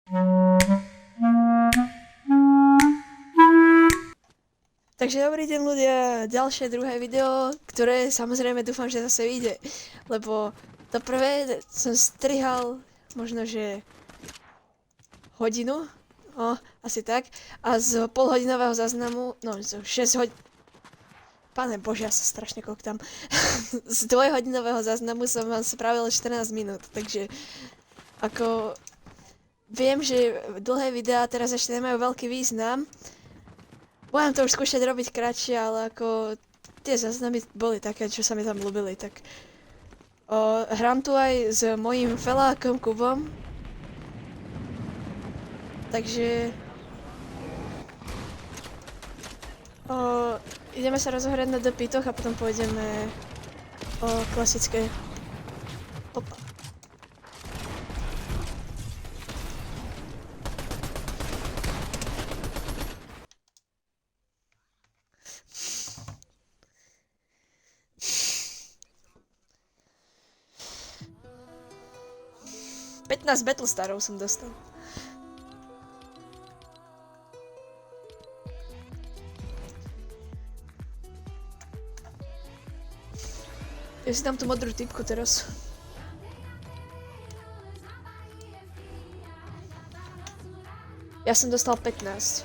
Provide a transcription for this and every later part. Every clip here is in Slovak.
Takže dobrý deň ľudia, ďalšie druhé video, ktoré samozrejme dúfam, že zase vyjde, lebo to prvé som strihal možno, že hodinu, asi tak, a z polhodinového záznamu, no z 6 hodín, Pane Bože, ja sa strašne koktám, z dvojhodinového záznamu som vám spravil 14 minút, takže ako viem, že dlhé videá teraz ešte nemajú veľký význam. Budem to už skúšať robiť kratšie, ale ako tie záznamy boli také, čo sa mi tam ľúbili, tak hrám tu aj s mojím felákom Kubom. Takže ideme sa rozohrať na dopytoch a potom pôjdeme klasické. Opa. Pätnásť Battlestarov som dostal. Ja si dám tú modrú typku teraz. Ja som dostal 15.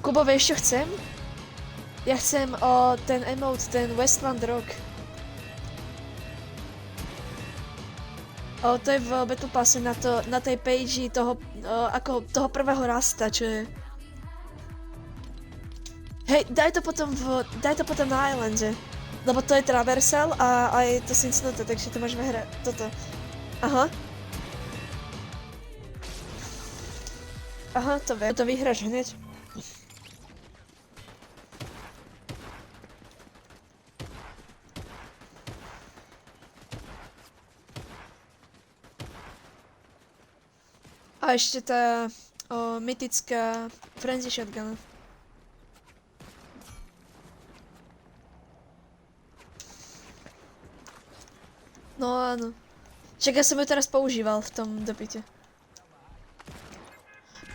Kubo, vieš čo chcem? Ja chcem ten emote, ten Westland Rock. To je v Battle Passe na tej page toho, ako toho prvého rasta, čo je. Hej, daj to potom na Islande, lebo to je traversal a aj to Cincinnati, takže to môžeme hrať toto. Aha. Aha, to viem. To vyhráš hneď. A ešte tá mytická Frenzy Shotgun. No áno. Však ja som ju teraz používal v tom dopite.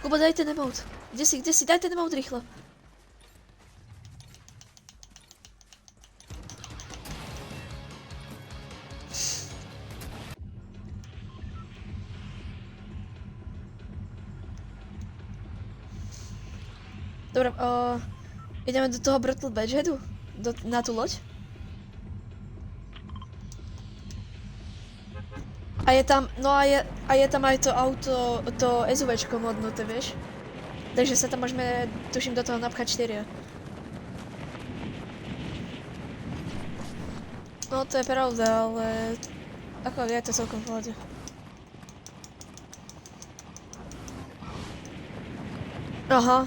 Kubo, daj ten emote. Kde si? Daj ten emote rýchlo. Dobre, ideme do toho Brittle Badgeheadu? Na tú loď? A je tam, no a je tam aj to auto, to SUVčko modnuté, vieš? Takže sa tam môžeme, tuším, do toho napchať 4. No to je pravda, ale ako je to celkom v pohode. Aha.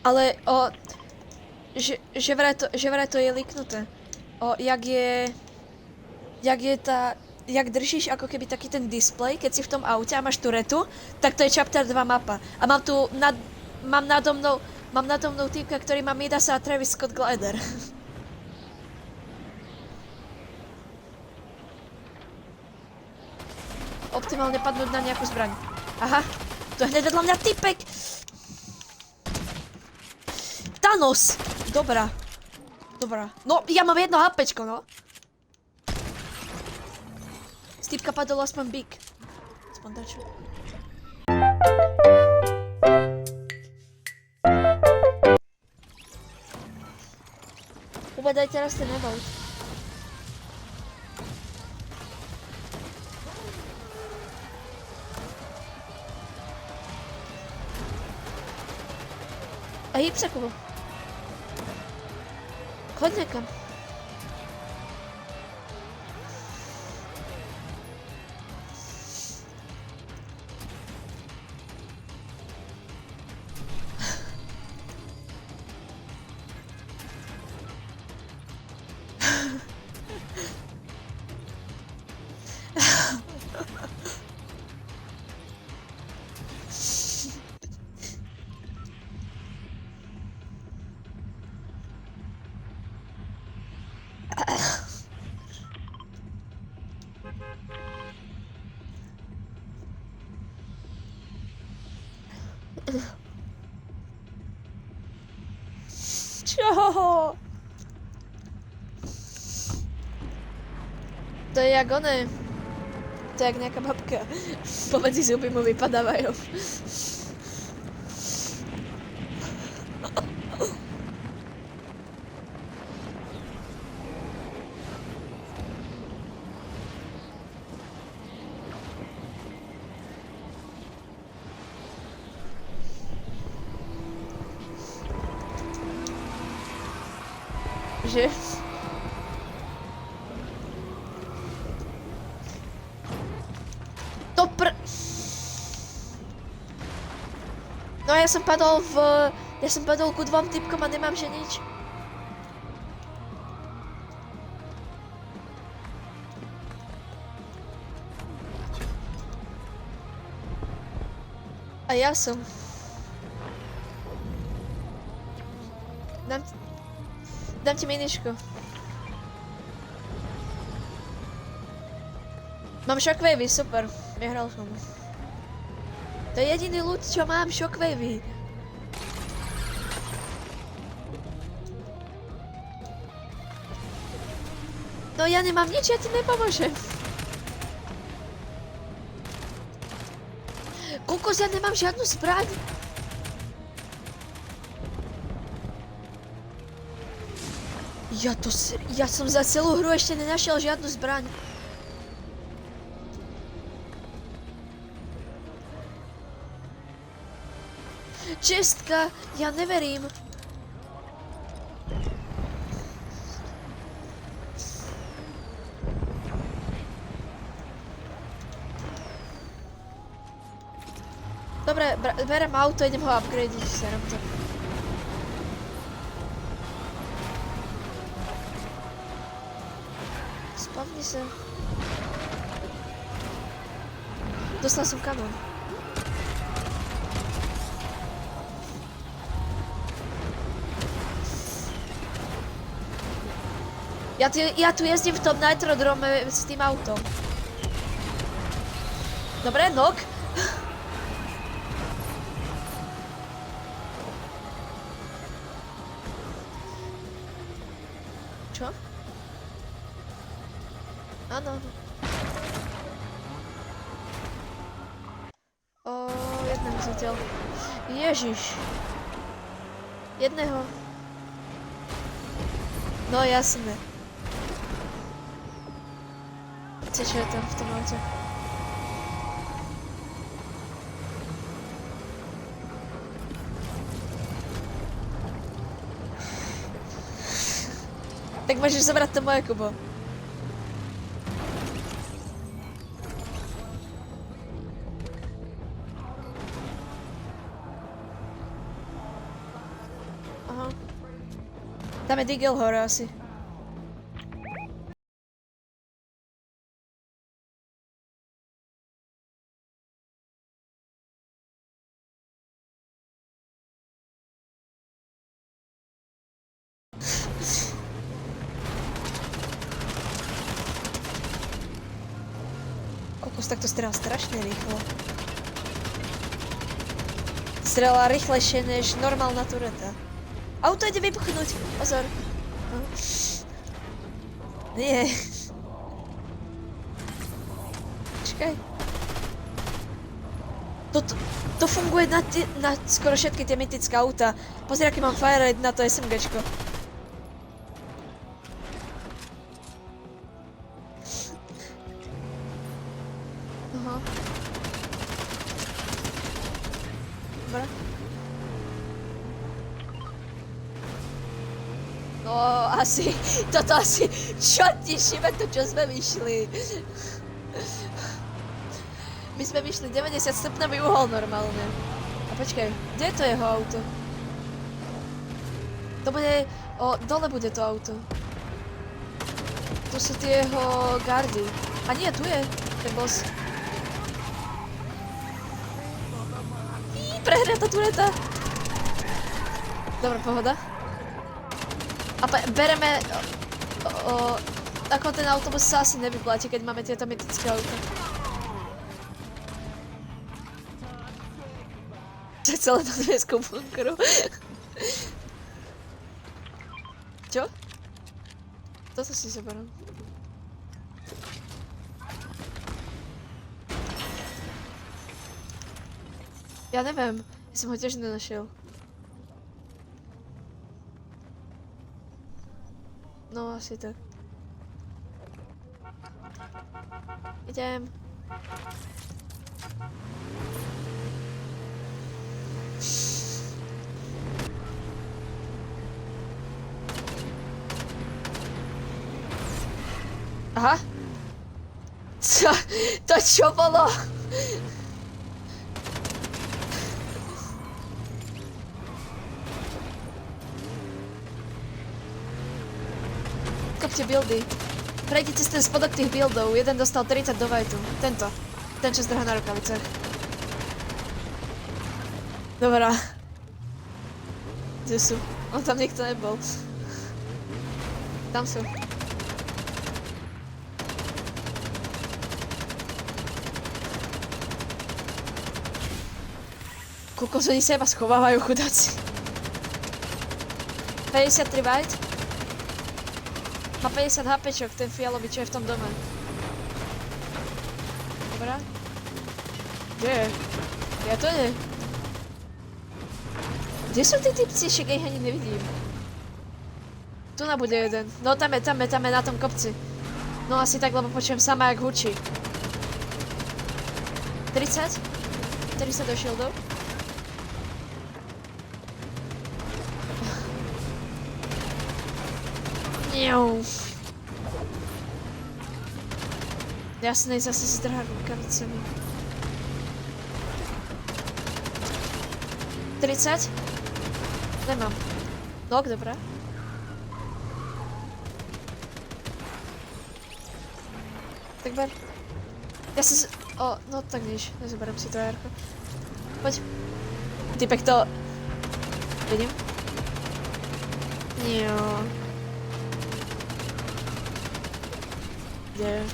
Ale že vraj to je liknuté. Jak držíš ako keby taký ten display, keď si v tom aute a máš turetu, tak to je Chapter 2 mapa. A mám tu mám nado mnou týpka, ktorý má Midasa a Travis Scott Glider. Optimálne padnúť na nejakú zbraň. Aha, tu je hneď vedľa mňa typek! Thanos! Dobrá. No, ja mám jedno HPčko, no. Z typka padol aspoň bík. Aspoň dačo. Ubadaj teraz ten emote. A hýb sa, Kubo. Choď nekam. Čo? To je jak oné. To je jak nejaká babka. Pomedzi zuby mu vypadávajú. Že? No ja som padol ku dvom typkom a nemám že nič. A ja som. Dám ti miničku. Mám shockwavy, super. Vyhral som. To je jediný loot, čo mám, shockwavy. No ja nemám nič, ja ti nepomôžem. Kokos, ja nemám žiadnu zbraň. Ja som za celú hru ešte nenašiel žiadnu zbraň. Čestka, ja neverím. Dobre, berem auto, idem ho upgradeiť, serem to. Spavni sa. Dostal som kanón. Ja tu jezdím v tom nitrodrome s tým autom. Dobre, nok. Čo? Áno. Jedného zatiaľ. Ježiš. Jedného. No jasné. Čo je tam v tom aute? Tak môžeš zobrať to moje, Kubo. Aha. Tam je Digel hore asi. Kokos, tak to strelá strašne rýchlo. Strelá rýchlejšie než normálna tureta. Auto ide vybuchnúť, pozor. Nie. Čakaj. To funguje na skoro všetky tie mytické auta. Pozri, aký mám fire rate na to SMGčko. Aha. Dobre. No, toto asi, čo ti šibe to, čo sme vyšli. My sme vyšli 90 stupňový uhol normálne. A počkaj, kde je to jeho auto? To bude, dole bude to auto. Tu sú tie jeho gardy. A nie, tu je ten boss. Prehriata tureta. Dobre, pohoda. A bereme... Ako ten autobus sa asi nevyplatí, keď máme tieto mytické auta. To je celé na dnesku bunkru. Čo? Toto si zoberiem. Ja neviem, ja som ho tiež nenašiel. No, asi tak. Idem. Aha. To čo bolo? Kopte buildy. Prejdite cez ten spodok tých buildov. Jeden dostal 30 do whiteu. Tento. Ten, čo zdrhá na rukavicách. Dobrá. Kde sú? On tam nikto nebol. Tam sú. Kokos, oni seba schovávajú, chudáci. 53 white. Má 50 HPčok, ten fialový, čo je v tom dome. Dobrá. Kde je? Ja to nie. Kde sú tí typci? Však ja ich ani nevidím. Tu nabude jeden. No tam je na tom kopci. No asi tak, lebo počujem sama, jak hučí. 30? 30 do shieldov. Jasné, zase si zdrhá rukavicami. 30? Nemám. Nok, dobrá. Tak ber. Ja sa no tak nič. Nezoberiem si to jarko. Poď. Typek to... Vidím? Jo. Kde?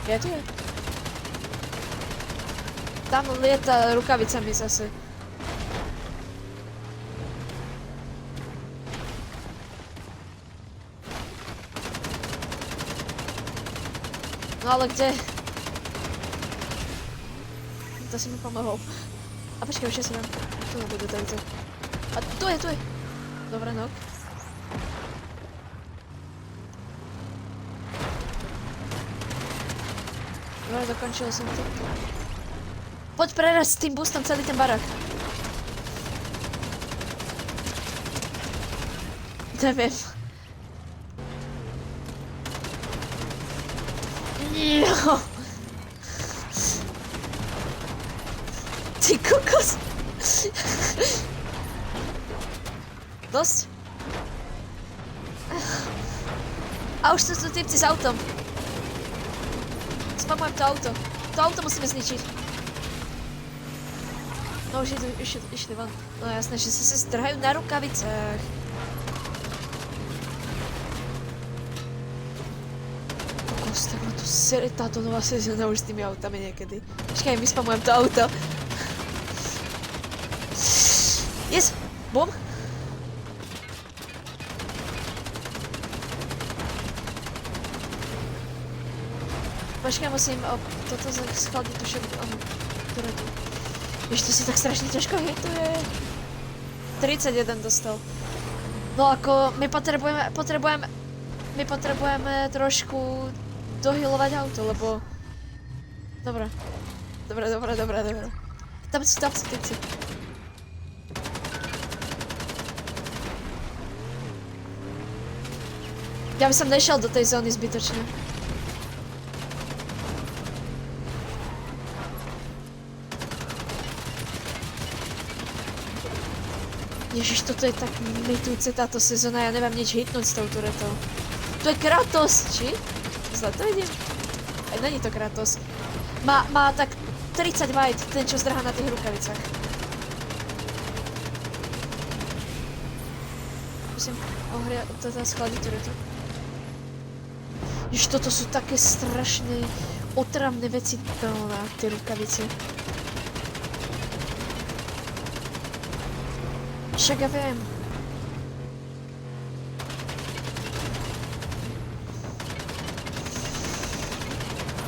Ja tu je? Tam lieta rukavicami zase. No ale kde? To si mi pomohol. A počkaj, už ja si dám. Tu nebude takto. A tu je. Dobre, nok. Dobre, dokončil som to. Poď preraz s tým boostom celý ten barak. Neviem. No. Ty kokos. Dosť. A už sú tu typci s autom. Spamujem to auto. To auto musíme zničiť. No už išli von. No jasné, že sa zdrhajú na rukavicách. Kokos, tak ma tu sere táto nová sezóna už s tými autami niekedy. Počkaj, my spamujem to auto. Yes! Bum! Počkaj, musím toto schladiť tu všetko, ktoré tu. Ešte si tak strašne ťažko hituje. 31 dostal. No ako, my potrebujeme trošku dohealovať auto, lebo... Dobre. Tam sú typci. Ja by som nešiel do tej zóny zbytočne. Ježiš, toto je tak mitujúce táto sezóna, ja neviem nič hitnúť s tou turetou. To je Kratos, či? Zle to idem? Aj není to Kratos. Má tak 30 white, ten čo zdrhá na tých rukavicách. Musím toto schladiť turetu. Ježiš, toto sú také strašné, otravné veci na tie rukavice. Však ja viem.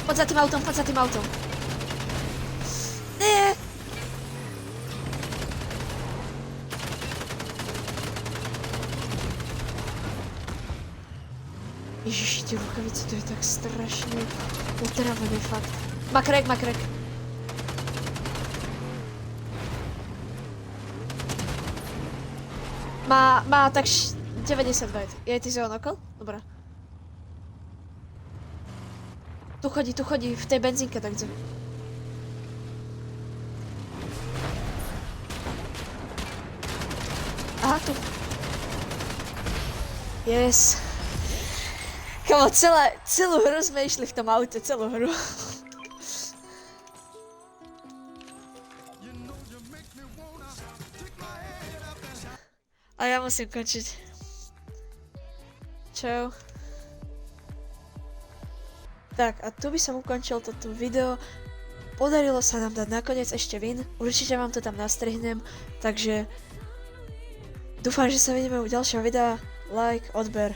Poď za tým autom, poď za tým autom. Nie! Ježiši, tie rukavice, to je tak strašne utravené, fakt. Má crack. Má tak 90 vajt. Ty si ho nokol? Dobre. Tu chodí, v tej benzínke takto. Aha, tu. Yes. Kamo, celú hru sme išli v tom aute, celú hru. A ja musím končiť. Čau. Tak, a tu by som ukončil toto video. Podarilo sa nám dať nakoniec ešte win. Určite vám to tam nastrihnem. Takže dúfam, že sa vidíme u ďalšieho videa. Like, odber.